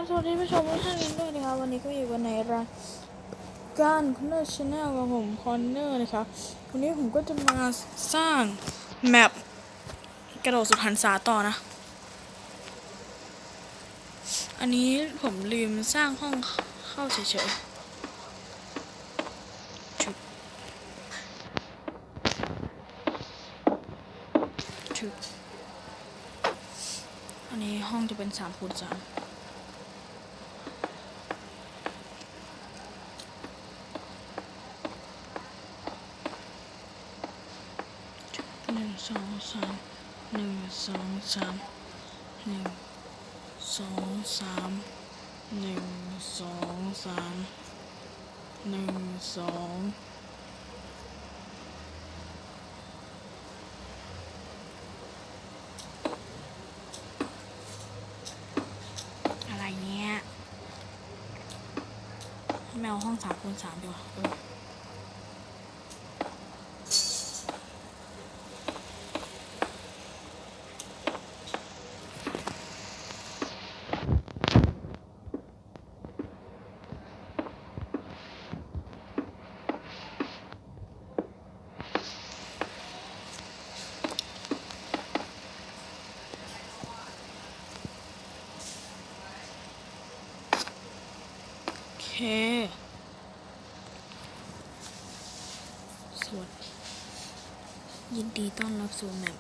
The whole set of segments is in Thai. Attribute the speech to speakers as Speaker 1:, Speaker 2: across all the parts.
Speaker 1: สวัสดีผู้ชมทุกท่านด้วยนะครับวันนี้ก็อยู่กันในรายการคอนเนอร์ชาแนลกับผมคอนเนอร์นะครับวันนี้ผมก็จะมาสร้างแมปกระโดดสุดหันษาต่อนะอันนี้ผมลืมสร้างห้องเข้าเฉยๆชุบอันนี้ห้องจะเป็น3x31 2 3 1 2 3 1 2 3 1 2 3 1 2อะไรเนี้ยแมวห้อง3x3ดีกว่าโอเคสวัสดียินดีต้อนรับสู่แมป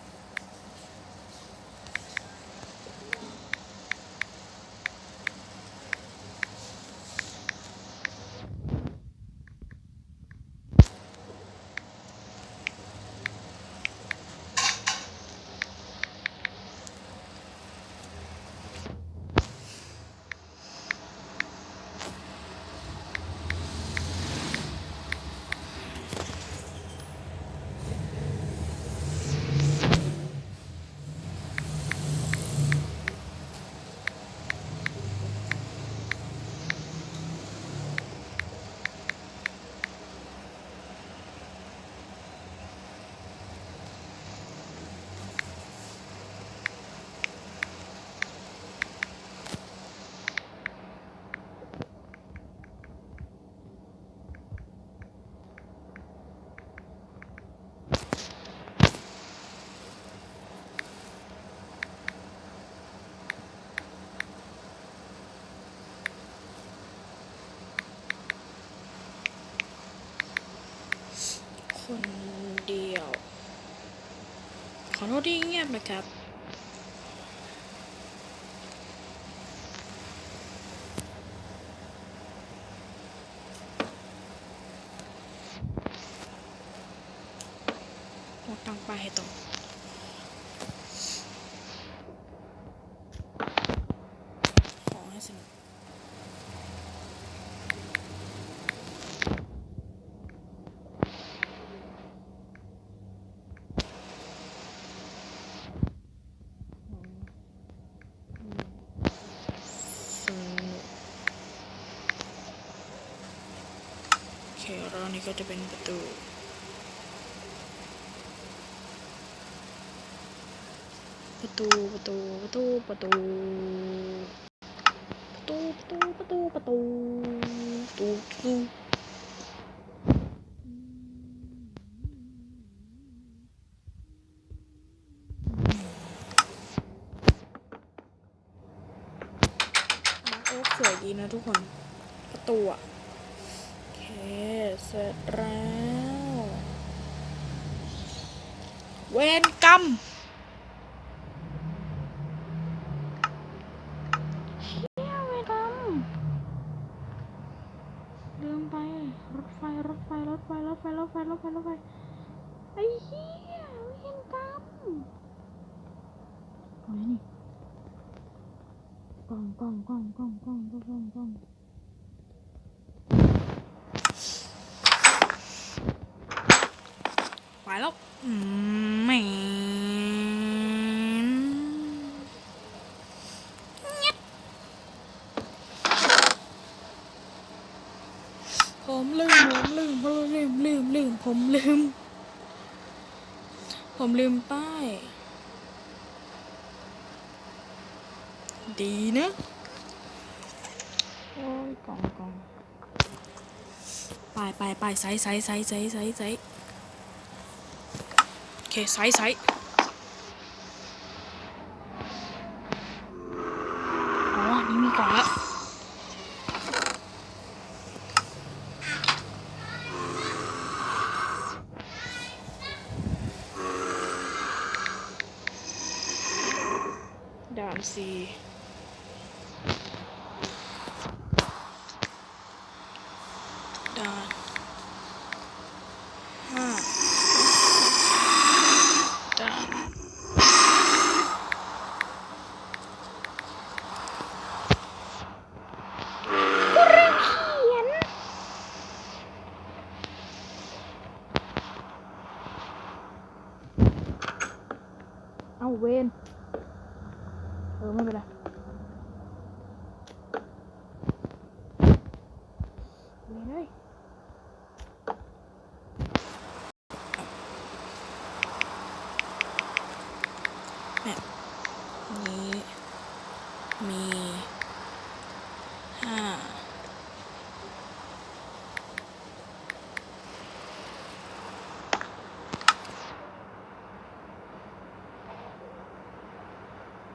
Speaker 1: คนเดียวขอโทษที่เงียบนะครับตั้งป้ายให้ตรงขอให้สนุกโอเคแล้วนี่ก็จะเป็นประตูประตูประตูประตูประตูประตูประตูประตูประตูโอ้สวยดีนะทุกคนประตูอ่ะโอเคเสร็จแล้วเวรกรรมลืมไปรถไฟไอ้เหี้ยเวรกรรมอะไรนี่กล้องไปแล้วแหมผมลืมป้ายดีนะ โอ้ยกล่องไปไซโอเคไซอ๋อนี่มีกล่องแล้วด่าน4ด่าน5ด่านเอาเวนไม่เป็นไรเลยเนี่ยนี้มี5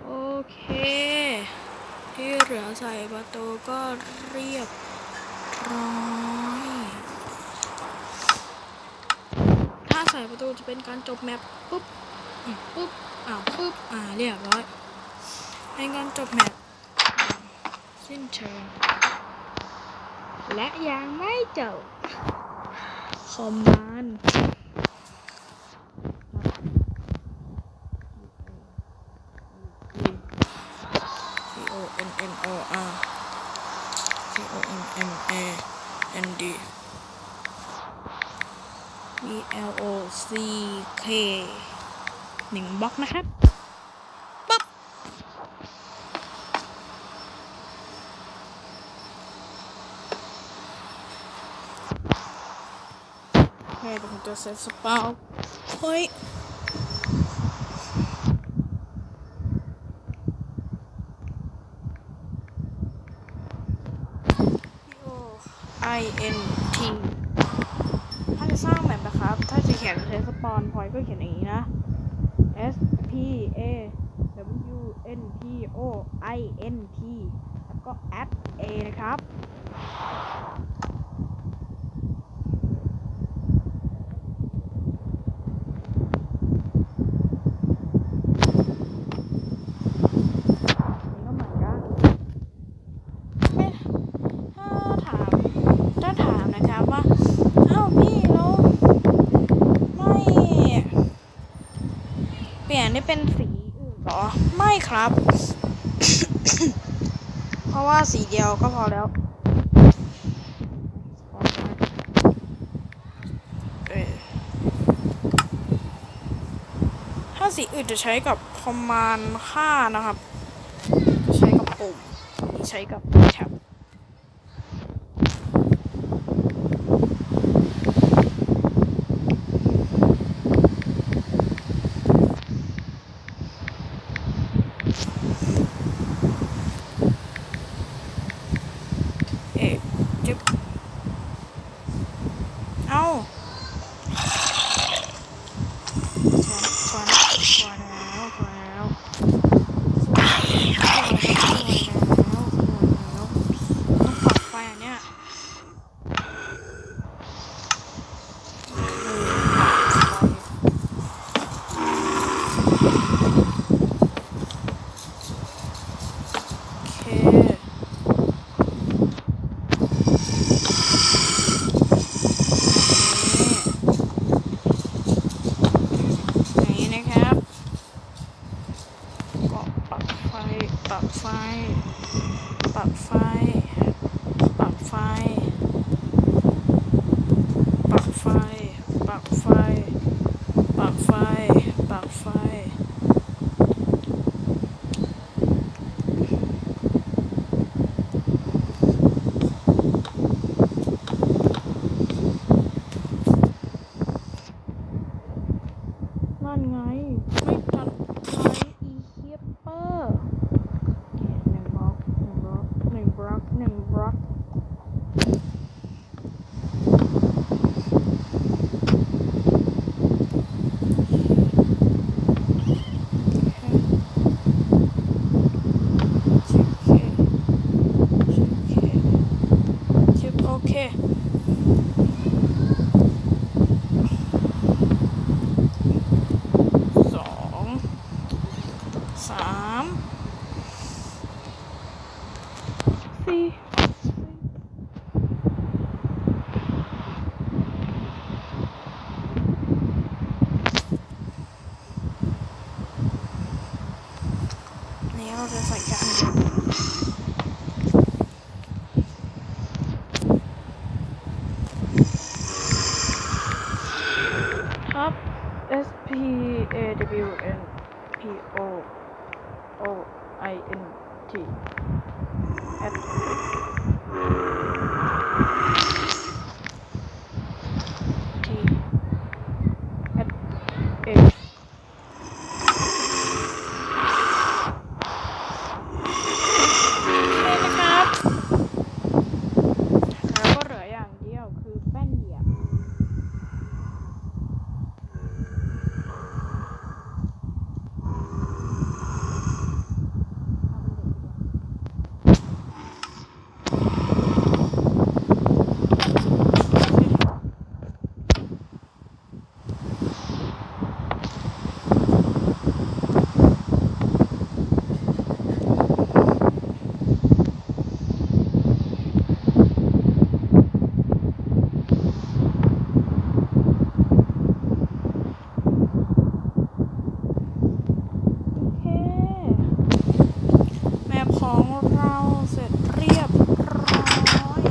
Speaker 1: โอเคที่เหลือใส่ประตูก็เรียบร้อยถ้าใส่ประตูจะเป็นการจบแมปปุ๊บเรียบร้อยเป็นการจบแมปสิ้นเชิงและยังไม่จบคอมมานด์CONNOR VLOCK 1 บล็อกนะครับปั๊บโอเคเดี๋ยวผมจะเซตสปาวเฮ้ยINT ถ้าจะสร้างแบบนะครับถ้าจะเขียนเซตสปอนพอยต์ก็เขียนอย่างนี้นะ SPAWNPOINT แล้วก็ @A นะครับเปลี่ยนได้เป็นสีอื่นหรอไม่ครับ เพราะว่าสีเดียวก็พอแล้วถ้าสีอื่นจะใช้กับคอมมานด์ค่านะครับจะใช้กับปุ่มนี่ใช้กับแท็บนั่นไงไม่ทันใช้อีเคียเปอร์1 บล็อก นี่เราจะใส่กันครับ S P A W N P O O I N T at T at Aของเราเสร็จเรียบร้อย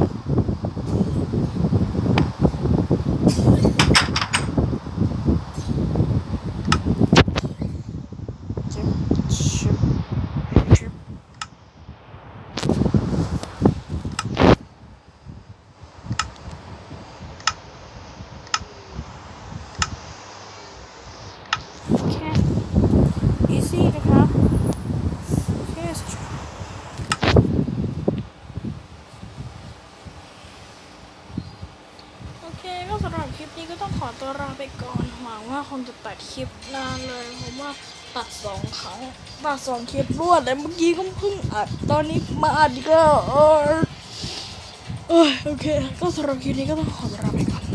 Speaker 1: แค่ easy นะครับก็สำหรับคลิปนี้ก็ต้องขอตัวลาไปก่อนหวังว่าคงจะตัดคลิปนานเลยเพราะว่าตัด2 ครั้งตัด2 คลิปรวดเลยเมื่อกี้ก็เพิ่งอัดตอนนี้มาอัดอีกแล้วโอเคก็สำหรับคลิปนี้ก็ต้องขอตัวลาไปก่อน